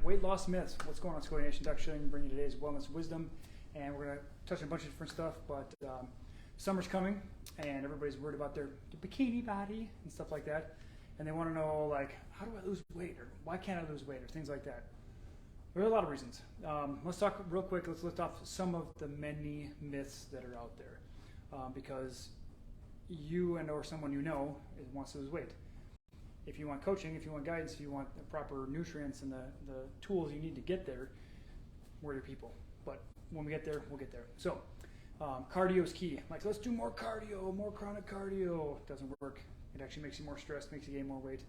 weight loss myths. What's going on, Secoya Nation? Dr. Schilling bringing you today's wellness wisdom, and we're going to touch on a bunch of different stuff, but summer's coming, and everybody's worried about their bikini body and stuff like that, and they want to know, like, how do I lose weight, or why can't I lose weight, or things like that. There are a lot of reasons. Let's talk real quick. Let's list off some of the many myths that are out there, because you and or someone you know wants to lose weight. If you want coaching, if you want guidance, if you want the proper nutrients and the tools you need to get there, we're your people. But when we get there, we'll get there. So cardio is key. Like, let's do more cardio, more chronic cardio. It doesn't work. It actually makes you more stressed, makes you gain more weight.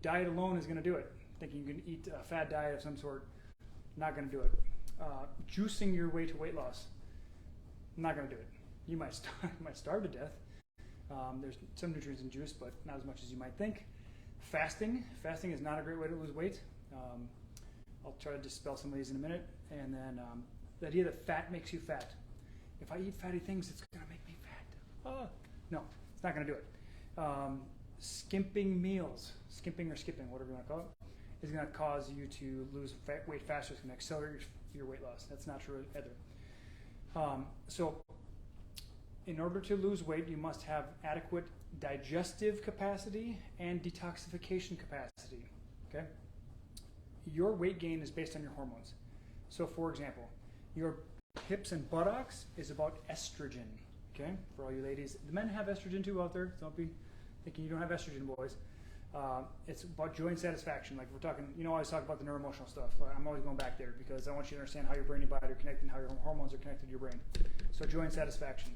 Diet alone is going to do it. Thinking you can eat a fad diet of some sort, not going to do it. Juicing your way to weight loss, not going to do it. You might starve to death. There's some nutrients in juice, but not as much as you might think. Fasting is not a great way to lose weight. I'll try to dispel some of these in a minute. And then the idea that fat makes you fat. If I eat fatty things, it's going to make me fat. No, it's not going to do it. Skimping meals, skimping or skipping, whatever you want to call it, is going to cause you to lose weight faster. It's going to accelerate your weight loss. That's not true either. So in order to lose weight, you must have adequate digestive capacity and detoxification capacity. Okay? Your weight gain is based on your hormones. So for example, your hips and buttocks is about estrogen. Okay? For all you ladies, the men have estrogen too out there. Don't be thinking you don't have estrogen, boys. It's about joint satisfaction. Like, we're talking, I always talk about the neuroemotional stuff. I'm always going back there because I want you to understand how your brain and body are connected and how your hormones are connected to your brain. So joint satisfaction.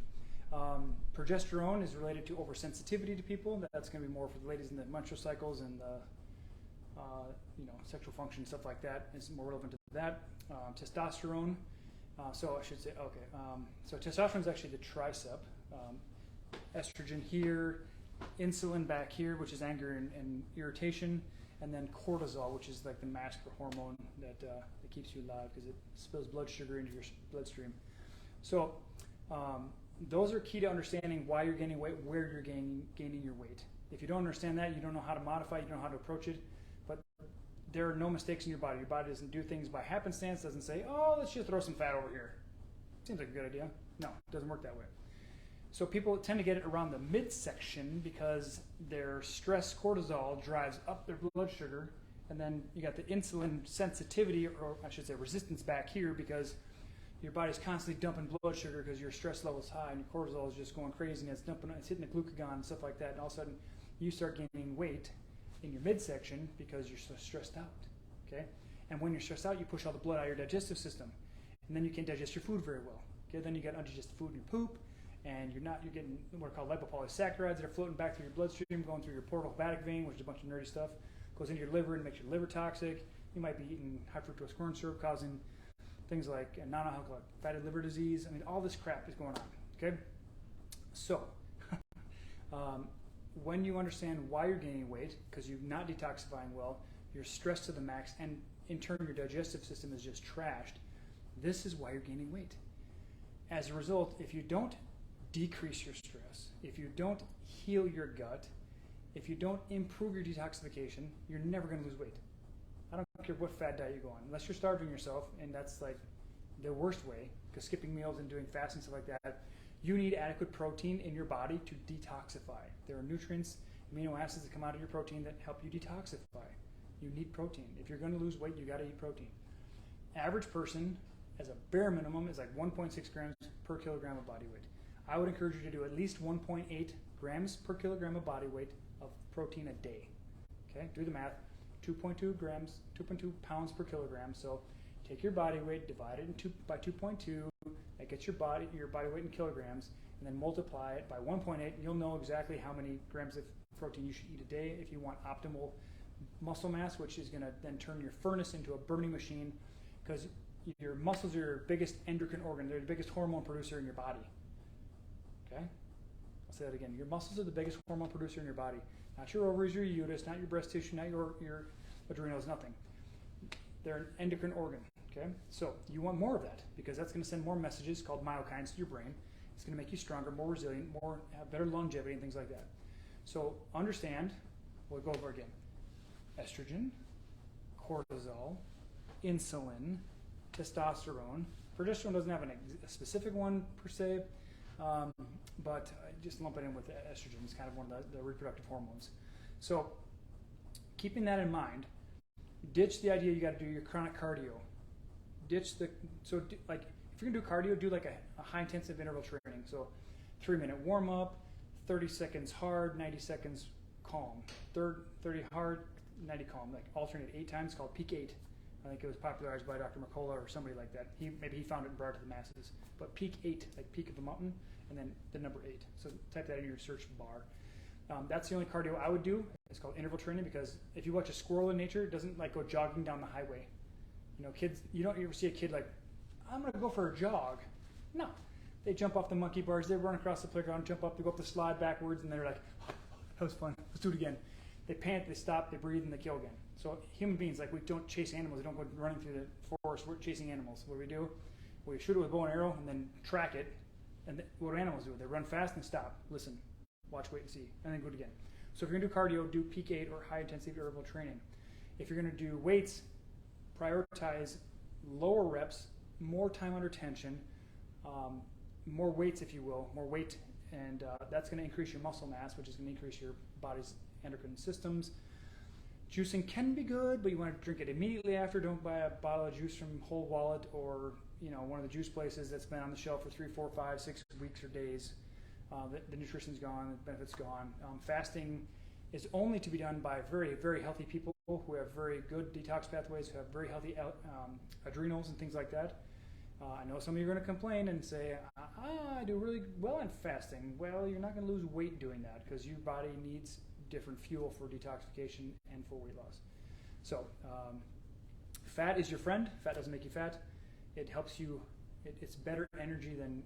Progesterone is related to oversensitivity to people. That's going to be more for the ladies in the menstrual cycles and the sexual function, stuff like that is more relevant to that. Testosterone. So testosterone is actually the tricep. Estrogen here, insulin back here, which is anger and irritation, and then cortisol, which is like the master hormone that keeps you alive because it spills blood sugar into your bloodstream. So those are key to understanding why you're gaining weight, where you're gaining your weight. If you don't understand that, you don't know how to modify, you don't know how to approach it. But there are no mistakes in your body. Your body doesn't do things by happenstance, doesn't say, oh, let's just throw some fat over here. Seems like a good idea. No, it doesn't work that way. So people tend to get it around the midsection because their stress cortisol drives up their blood sugar, and then you got the insulin sensitivity, or I should say resistance back here, because your body's constantly dumping blood sugar because your stress level is high and your cortisol is just going crazy and it's hitting the glucagon and stuff like that, and all of a sudden you start gaining weight in your midsection because you're so stressed out. Okay? And when you're stressed out, you push all the blood out of your digestive system, and then you can't digest your food very well. Okay? Then you get undigested food in your poop, and you're getting what are called lipopolysaccharides that are floating back through your bloodstream, going through your portal hepatic vein, which is a bunch of nerdy stuff, goes into your liver and makes your liver toxic. You might be eating high fructose corn syrup, causing things like non-alcoholic fatty liver disease. I mean, all this crap is going on. Okay, so when you understand why you're gaining weight, because you're not detoxifying well, you're stressed to the max, and in turn your digestive system is just trashed, this is why you're gaining weight. As a result, if you don't decrease your stress, if you don't heal your gut, if you don't improve your detoxification, you're never going to lose weight. I don't care what fad diet you go on, unless you're starving yourself, and that's like the worst way, because skipping meals and doing fasting, stuff like that, you need adequate protein in your body to detoxify. There are nutrients, amino acids that come out of your protein that help you detoxify. You need protein. If you're going to lose weight, you got to eat protein. Average person, as a bare minimum, is like 1.6 grams per kilogram of body weight. I would encourage you to do at least 1.8 grams per kilogram of body weight of protein a day. Okay, do the math. 2.2 pounds per kilogram. So take your body weight, divide it by 2.2. That gets your body weight in kilograms, and then multiply it by 1.8. And you'll know exactly how many grams of protein you should eat a day if you want optimal muscle mass, which is going to then turn your furnace into a burning machine, because your muscles are your biggest endocrine organ. They're the biggest hormone producer in your body. Okay? I'll say that again. Your muscles are the biggest hormone producer in your body. Not your ovaries, your uterus, not your breast tissue, not your adrenals, nothing. They're an endocrine organ. Okay? So you want more of that, because that's going to send more messages called myokines to your brain. It's going to make you stronger, more resilient, have better longevity and things like that. So understand, we'll go over again. Estrogen, cortisol, insulin, testosterone. Progesterone doesn't have a specific one per se, but just lump it in with estrogen. It's kind of one of the reproductive hormones. So keeping that in mind, ditch the idea you got to do your chronic cardio. Like if you're gonna do cardio, do like a high intensive interval training. So 3-minute warm up, 30 seconds hard, 90 seconds calm. 30 hard, 90 calm. Like alternate 8 times, called Peak 8. I think it was popularized by Dr. McCullough or somebody like that. Maybe he found it and brought it to the masses. But Peak 8, like peak of the mountain, and then the number 8. So type that in your search bar. That's the only cardio I would do. It's called interval training, because if you watch a squirrel in nature, it doesn't like go jogging down the highway. You know, kids, you don't ever see a kid like, I'm going to go for a jog. No. They jump off the monkey bars, they run across the playground, jump up, they go up the slide backwards, and they're like, oh, that was fun, let's do it again. They pant, they stop, they breathe, and they kill again. So human beings, like, we don't chase animals, we don't go running through the forest, we're chasing animals. What do? We shoot it with a bow and arrow and then track it. And what do animals do? They run fast and stop, listen, watch, wait, and see, and then do it again. So if you're going to do cardio, do Peak 8 or high intensity interval training. If you're going to do weights, prioritize lower reps, more time under tension, more weights, if you will, more weight, and that's going to increase your muscle mass, which is going to increase your body's endocrine systems. Juicing can be good, but you want to drink it immediately after. Don't buy a bottle of juice from Whole Wallet or one of the juice places that's been on the shelf for 3, 4, 5, 6 weeks or days. The nutrition's gone, the benefit's gone. Fasting is only to be done by very, very healthy people who have very good detox pathways, who have very healthy adrenals and things like that. I know some of you are going to complain and say, I do really well on fasting. Well, you're not going to lose weight doing that, because your body needs different fuel for detoxification and for weight loss. So fat is your friend. Fat doesn't make you fat. It helps you. It's better energy than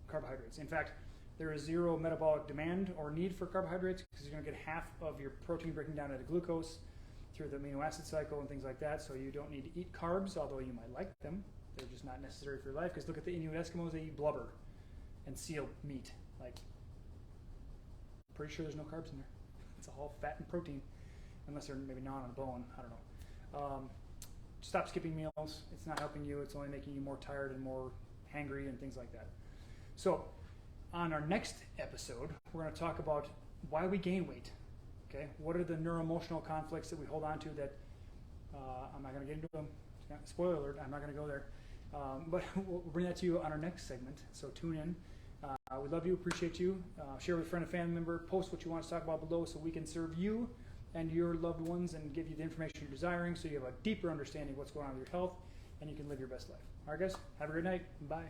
carbohydrates. In fact, there is zero metabolic demand or need for carbohydrates, because you're going to get half of your protein breaking down into glucose through the amino acid cycle and things like that. So you don't need to eat carbs, although you might like them. They're just not necessary for your life, because look at the Inuit Eskimos, they eat blubber and seal meat. Like, pretty sure there's no carbs in there. It's all fat and protein, unless they're maybe gnawing on a bone, I don't know. Stop skipping meals. It's not helping you. It's only making you more tired and more hangry and things like that. So on our next episode, we're going to talk about why we gain weight. Okay, what are the neuroemotional conflicts that we hold on to that I'm not going to get into them. Spoiler alert, I'm not going to go there. But we'll bring that to you on our next segment, so tune in. We love you, appreciate you. Share with a friend or family member. Post what you want to talk about below so we can serve you and your loved ones and give you the information you're desiring, so you have a deeper understanding of what's going on with your health and you can live your best life. All right, guys, have a great night. Bye.